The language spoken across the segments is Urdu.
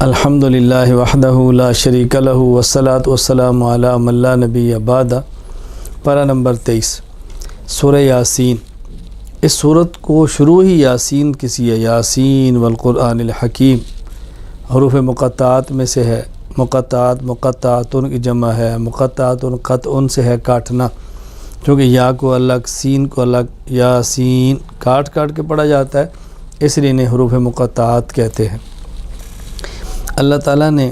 الحمدللہ وحدہ لا شریک لہ والصلاۃ والسلام علی من لا نبی بعد۔ پارہ نمبر 23 سورہ یاسین۔ اس صورت کو شروع ہی یاسین کسی ہے، یاسین والقرآن الحکیم، حروف مقطعات میں سے ہے۔ مقطعاتن کی جمع ہے، مقطعاتن قطع سے ہے کاٹنا، کیونکہ یا کو الگ سین کو الگ، یاسین کاٹ کے پڑھا جاتا ہے، اس لیے انہیں حروف مقطعات کہتے ہیں۔ اللہ تعالیٰ نے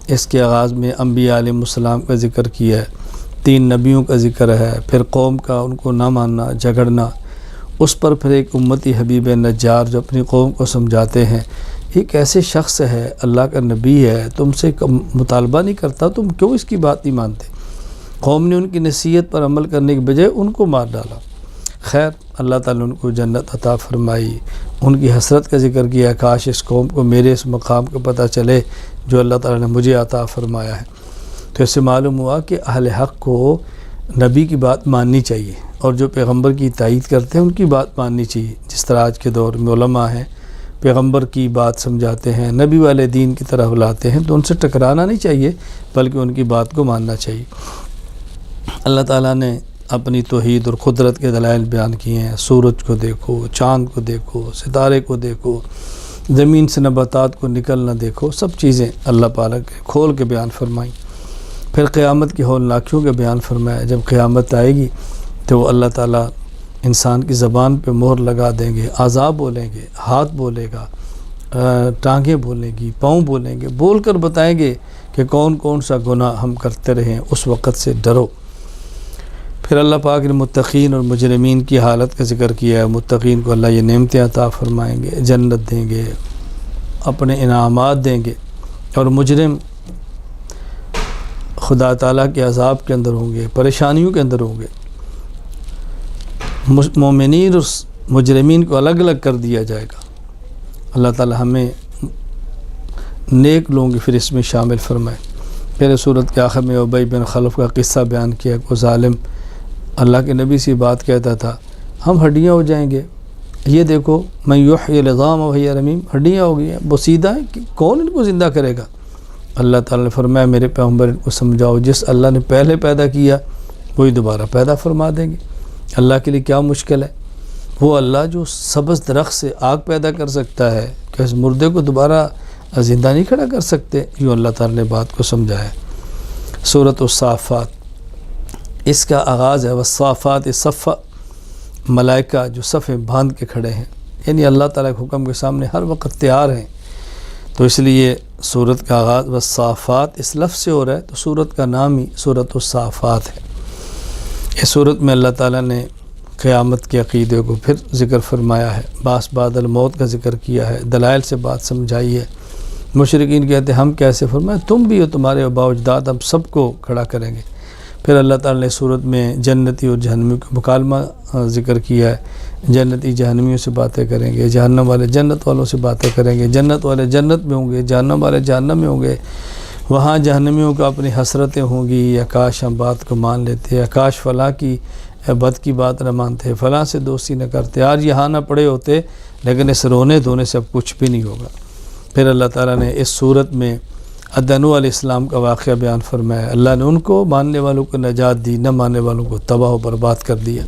اس کے آغاز میں انبیاء علیہ السلام کا ذکر کیا ہے، 3 نبیوں کا ذکر ہے، پھر قوم کا ان کو نہ ماننا، جھگڑنا، اس پر پھر ایک امتی حبیب نجار جو اپنی قوم کو سمجھاتے ہیں ایک ایسے شخص ہے، اللہ کا نبی ہے، تم سے مطالبہ نہیں کرتا، تم کیوں اس کی بات نہیں مانتے؟ قوم نے ان کی نصیحت پر عمل کرنے کے بجائے ان کو مار ڈالا۔ خیر، اللہ تعالیٰ نے ان کو جنت عطا فرمائی، ان کی حسرت کا ذکر کیا، کاش اس قوم کو میرے اس مقام کا پتہ چلے جو اللہ تعالیٰ نے مجھے عطا فرمایا ہے۔ تو اس سے معلوم ہوا کہ اہل حق کو نبی کی بات ماننی چاہیے، اور جو پیغمبر کی تائید کرتے ہیں ان کی بات ماننی چاہیے۔ جس طرح آج کے دور میں علماء ہیں، پیغمبر کی بات سمجھاتے ہیں، نبی والے دین کی طرح بلاتے ہیں، تو ان سے ٹکرانا نہیں چاہیے، بلکہ ان کی بات کو ماننا چاہیے۔ اللہ تعالیٰ نے اپنی توحید اور قدرت کے دلائل بیان کیے ہیں۔ سورج کو دیکھو، چاند کو دیکھو، ستارے کو دیکھو، زمین سے نباتات کو نکلنا دیکھو، سب چیزیں اللہ پاک کے کھول کے بیان فرمائیں۔ پھر قیامت کی ہولناکیوں کے بیان فرمایا۔ جب قیامت آئے گی تو اللہ تعالیٰ انسان کی زبان پہ مہر لگا دیں گے، اعضاء بولیں گے، ہاتھ بولے گا، ٹانگیں بولیں گی، پاؤں بولیں گے، بول کر بتائیں گے کہ کون کون سا گناہ ہم کرتے رہے ہیں، اس وقت سے ڈرو۔ پھر اللہ پاک نے متقین اور مجرمین کی حالت کا ذکر کیا ہے۔ متقین کو اللہ یہ نعمتیں عطا فرمائیں گے، جنت دیں گے، اپنے انعامات دیں گے، اور مجرم خدا تعالیٰ کے عذاب کے اندر ہوں گے، پریشانیوں کے اندر ہوں گے۔ مومنین اور مجرمین کو الگ الگ کر دیا جائے گا۔ اللہ تعالیٰ ہمیں نیک لوگوں کی فہرست میں شامل فرمائے۔ پھر صورت کے آخر میں ابی بن خلف کا قصہ بیان کیا۔ کو ظالم اللہ کے نبی سے بات کہتا تھا، ہم ہڈیاں ہو جائیں گے، یہ دیکھو من یحیی العظام وہی رمیم، ہڈیاں ہو گئی ہیں، بوسیدہ ہیں، کون ان کو زندہ کرے گا؟ اللہ تعالیٰ نے فرمایا میرے پیغمبر ان کو سمجھاؤ، جس اللہ نے پہلے پیدا کیا وہی دوبارہ پیدا فرما دیں گے۔ اللہ کے لیے کیا مشکل ہے؟ وہ اللہ جو سبز درخت سے آگ پیدا کر سکتا ہے، کہ اس مردے کو دوبارہ زندہ نہیں کھڑا کر سکتے؟ یوں اللہ تعالیٰ نے بات کو سمجھایا۔ سورۃ الصافات، اس کا آغاز ہے والصافات صفا، ملائکہ جو صفیں باندھ کے کھڑے ہیں، یعنی اللہ تعالیٰ کے حکم کے سامنے ہر وقت تیار ہیں، تو اس لیے سورت کا آغاز والصافات اس لفظ سے ہو رہا ہے، تو سورت کا نام ہی سورۃ الصافات ہے۔ اس سورت میں اللہ تعالیٰ نے قیامت کے عقیدے کو پھر ذکر فرمایا ہے، بعث بعد الموت کا ذکر کیا ہے، دلائل سے بات سمجھائی ہے۔ مشرکین کہتے ہیں ہم کیسے؟ فرمایا تم بھی ہو، تمہارے آباء و اجداد، ہم سب کو کھڑا کریں گے۔ پھر اللہ تعالیٰ نے صورت میں جنتی اور جہنمیوں کا مکالمہ ذکر کیا ہے۔ جنتی جہنمیوں سے باتیں کریں گے، جہنم والے جنت والوں سے باتیں کریں گے، جنت والے جنت میں ہوں گے، جہنم والے جہنم میں ہوں گے۔ وہاں جہنمیوں کو اپنی حسرتیں ہوں گی، یا کاش ہم بات کو مان لیتے، یا کاش فلاں کی بد کی بات نہ مانتے، فلاں سے دوستی نہ کرتے، آج یہاں نہ پڑے ہوتے، لیکن اس رونے دھونے سے اب کچھ بھی نہیں ہوگا۔ پھر اللہ تعالیٰ نے اس صورت میں نوح علیہ السلام کا واقعہ بیان فرمایا۔ اللہ نے ان کو ماننے والوں کو نجات دی، نہ ماننے والوں کو تباہ و برباد کر دیا۔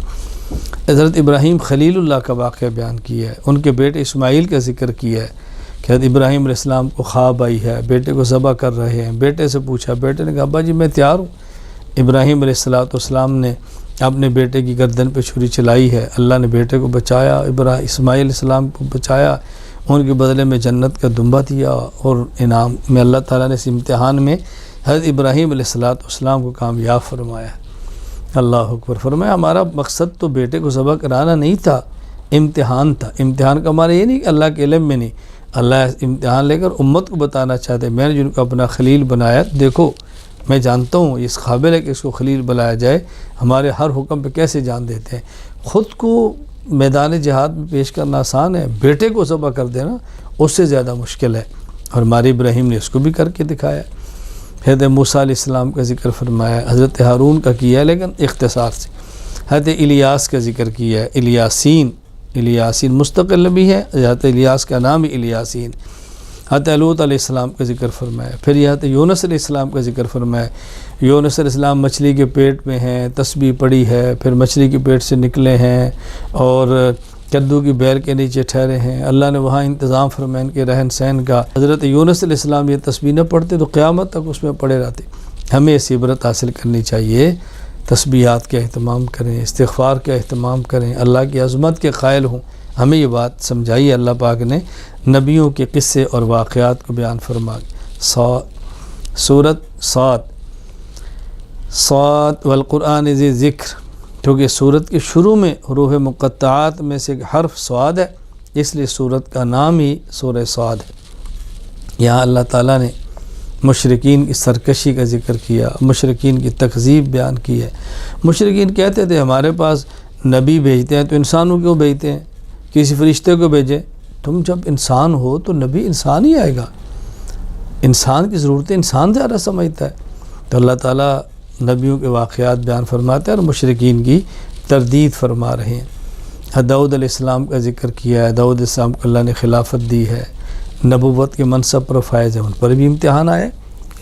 حضرت ابراہیم خلیل اللہ کا واقعہ بیان کیا ہے، ان کے بیٹے اسماعیل کا ذکر کیا ہے کہ حضرت ابراہیم علیہ السلام کو خواب آئی ہے، بیٹے کو ذبح کر رہے ہیں، بیٹے سے پوچھا، بیٹے نے کہا ابا جی میں تیار ہوں۔ ابراہیم علیہ السلام نے اپنے بیٹے کی گردن پہ چھری چلائی ہے، اللہ نے بیٹے کو بچایا، اسماعیل علیہ السلام کو بچایا، ان کے بدلے میں جنت کا دمبا دیا، اور انعام میں اللہ تعالیٰ نے اس امتحان میں حضرت ابراہیم علیہ السلام کو کامیاب فرمایا۔ اللہ اکبر۔ فرمایا ہمارا مقصد تو بیٹے کو ذبح کرانا نہیں تھا، امتحان تھا۔ امتحان کا ہمارا یہ نہیں کہ اللہ کے علم میں نہیں، اللہ امتحان لے کر امت کو بتانا چاہتے میں نے جن کو اپنا خلیل بنایا، دیکھو میں جانتا ہوں اس قابل ہے کہ اس کو خلیل بنایا جائے، ہمارے ہر حکم پہ کیسے جان دیتے ہیں۔ خود کو میدان جہاد میں پیش کرنا آسان ہے، بیٹے کو ذبح کر دینا اس سے زیادہ مشکل ہے، اور ہمارے ابراہیم نے اس کو بھی کر کے دکھایا۔ حضرت موسیٰ علیہ السلام کا ذکر فرمایا، حضرت ہارون کا کیا ہے لیکن اختصار سے۔ حضرت الیاس کا ذکر کیا ہے، الیاسین مستقل بھی ہے، حضرت الیاس کا نام ہی الیاسین۔ حضرت لوط علیہ السلام کا ذکر فرمایا، پھر حضرت یونس علیہ السلام کا ذکر فرمایا۔ یونس علیہ السلام مچھلی کے پیٹ میں ہیں، تسبیح پڑی ہے، پھر مچھلی کے پیٹ سے نکلے ہیں اور کدو کی بیل کے نیچے ٹھہرے ہیں، اللہ نے وہاں انتظام فرمایا ان کے رہن سہن کا۔ حضرت یونس علیہ السلام یہ تسبیح نہ پڑھتے تو قیامت تک اس میں پڑے رہتے۔ ہمیں اس عبرت حاصل کرنی چاہیے، تسبیحات کا اہتمام کریں، استغفار کا اہتمام کریں، اللہ کی عظمت کے قائل ہوں۔ ہمیں یہ بات سمجھائی اللہ پاک نے نبیوں کے قصے اور واقعات کو بیان فرما۔ سورۃ صاد والقرآن ذی ذکر، کیونکہ سورت کے شروع میں حروف مقطعات میں سے ایک حرف صاد ہے، اس لیے سورت کا نام ہی سورہ صاد ہے۔ یہاں اللہ تعالیٰ نے مشرکین کی سرکشی کا ذکر کیا، مشرکین کی تکذیب بیان کی ہے۔ مشرکین کہتے تھے ہمارے پاس نبی بھیجتے ہیں تو انسانوں کیوں بھیجتے ہیں، کسی فرشتے کو بھیجیں۔ تم جب انسان ہو تو نبی انسان ہی آئے گا، انسان کی ضرورتیں انسان زیادہ سمجھتا ہے۔ تو اللہ تعالیٰ نبیوں کے واقعات بیان فرماتے ہیں اور مشرکین کی تردید فرما رہے ہیں۔ داؤد علیہ السلام کا ذکر کیا ہے، داؤد علیہ السلام کو اللہ نے خلافت دی ہے، نبوت کے منصب پر فائز ہے، ان پر بھی امتحان آئے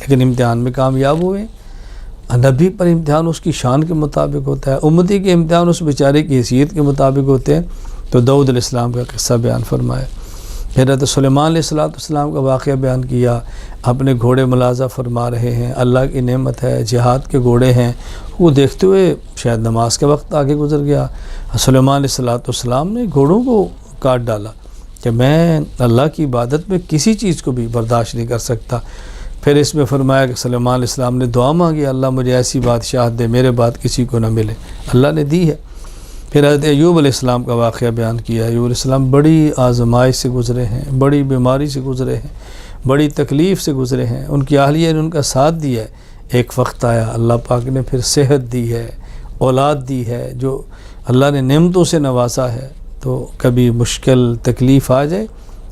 لیکن امتحان میں کامیاب ہوئے۔ نبی پر امتحان اس کی شان کے مطابق ہوتا ہے، امتی کے امتحان اس بیچارے کی حیثیت کے مطابق ہوتے ہیں۔ تو داؤد علیہ السلام کا قصہ بیان فرمایا۔ حضرت سلیمان علیہ السلام کا واقعہ بیان کیا، اپنے گھوڑے ملاحظہ فرما رہے ہیں، اللہ کی نعمت ہے، جہاد کے گھوڑے ہیں، وہ دیکھتے ہوئے شاید نماز کا وقت آگے گزر گیا، سلیمان علیہ السلام نے گھوڑوں کو کاٹ ڈالا کہ میں اللہ کی عبادت میں کسی چیز کو بھی برداشت نہیں کر سکتا۔ پھر اس میں فرمایا کہ سلیمان علیہ السلام نے دعا مانگی، اللہ مجھے ایسی بادشاہت دے میرے بعد کسی کو نہ ملے، اللہ نے دی ہے۔ پھر حضرت ایوب علیہ السلام کا واقعہ بیان کیا۔ ایوب علیہ السلام بڑی آزمائش سے گزرے ہیں، بڑی بیماری سے گزرے ہیں، بڑی تکلیف سے گزرے ہیں، ان کی اہلیہ نے ان کا ساتھ دیا ہے۔ ایک وقت آیا اللہ پاک نے پھر صحت دی ہے، اولاد دی ہے، جو اللہ نے نعمتوں سے نوازا ہے۔ تو کبھی مشکل تکلیف آ جائے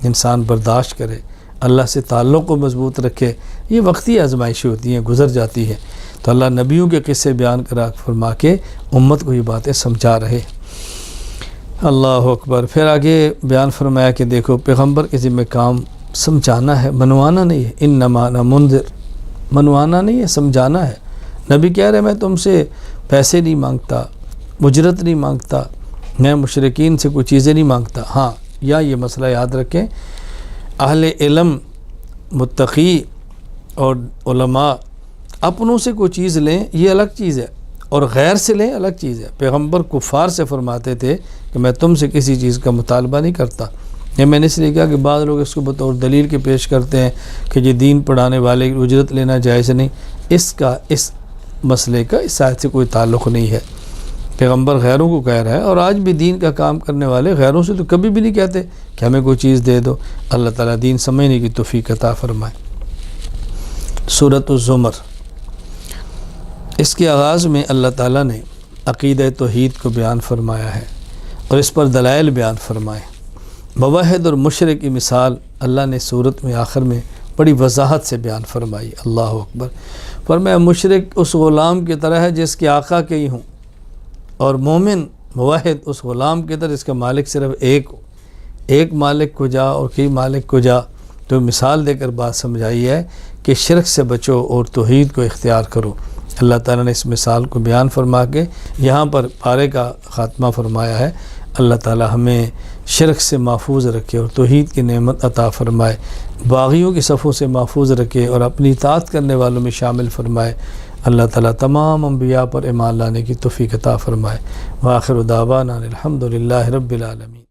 انسان برداشت کرے، اللہ سے تعلق کو مضبوط رکھے، یہ وقتی آزمائشیں ہوتی ہیں، گزر جاتی ہیں۔ تو اللہ نبیوں کے قصے بیان کرا فرما کے امت کو یہ باتیں سمجھا رہے۔ اللہ اکبر۔ پھر آگے بیان فرمایا کہ دیکھو پیغمبر کے ذمہ کام سمجھانا ہے، منوانا نہیں ہے۔ انما انا منذر، منوانا نہیں ہے، سمجھانا ہے۔ نبی کہہ رہے میں تم سے پیسے نہیں مانگتا، اجرت نہیں مانگتا، میں مشرکین سے کوئی چیزیں نہیں مانگتا۔ ہاں یا یہ مسئلہ یاد رکھیں، اہل علم متقی اور علماء اپنوں سے کوئی چیز لیں یہ الگ چیز ہے، اور غیر سے لیں الگ چیز ہے۔ پیغمبر کفار سے فرماتے تھے کہ میں تم سے کسی چیز کا مطالبہ نہیں کرتا۔ یہ میں نے اس لیے کہا کہ بعض لوگ اس کو بطور دلیل کے پیش کرتے ہیں کہ یہ دین پڑھانے والے کی اجرت لینا جائز نہیں، اس مسئلے کا اس آیت سے کوئی تعلق نہیں ہے۔ پیغمبر غیروں کو کہہ رہا ہے، اور آج بھی دین کا کام کرنے والے غیروں سے تو کبھی بھی نہیں کہتے کہ ہمیں کوئی چیز دے دو۔ اللہ تعالیٰ دین سمجھنے کی توفیق عطا فرمائے۔ سورۃ الزمر، اس کے آغاز میں اللہ تعالیٰ نے عقیدہ توحید کو بیان فرمایا ہے اور اس پر دلائل بیان فرمائے۔ موحد اور مشرک کی مثال اللہ نے سورت میں آخر میں بڑی وضاحت سے بیان فرمائی۔ اللہ اکبر۔ فرمایا مشرک اس غلام کی طرح ہے جس کے آقا کئی ہوں، اور مومن موحد اس غلام کی طرح جس کا مالک صرف ایک ہو۔ ایک مالک کو جا اور کئی مالک کو جا، تو مثال دے کر بات سمجھائی ہے کہ شرک سے بچو اور توحید کو اختیار کرو۔ اللہ تعالیٰ نے اس مثال کو بیان فرما کے یہاں پر پارے کا خاتمہ فرمایا ہے۔ اللہ تعالیٰ ہمیں شرک سے محفوظ رکھے اور توحید کی نعمت عطا فرمائے، باغیوں کی صفوں سے محفوظ رکھے اور اپنی اطاعت کرنے والوں میں شامل فرمائے۔ اللہ تعالیٰ تمام انبیاء پر ایمان لانے کی توفیق عطا فرمائے۔ وآخر دعوانا الحمد للہ رب العالمین۔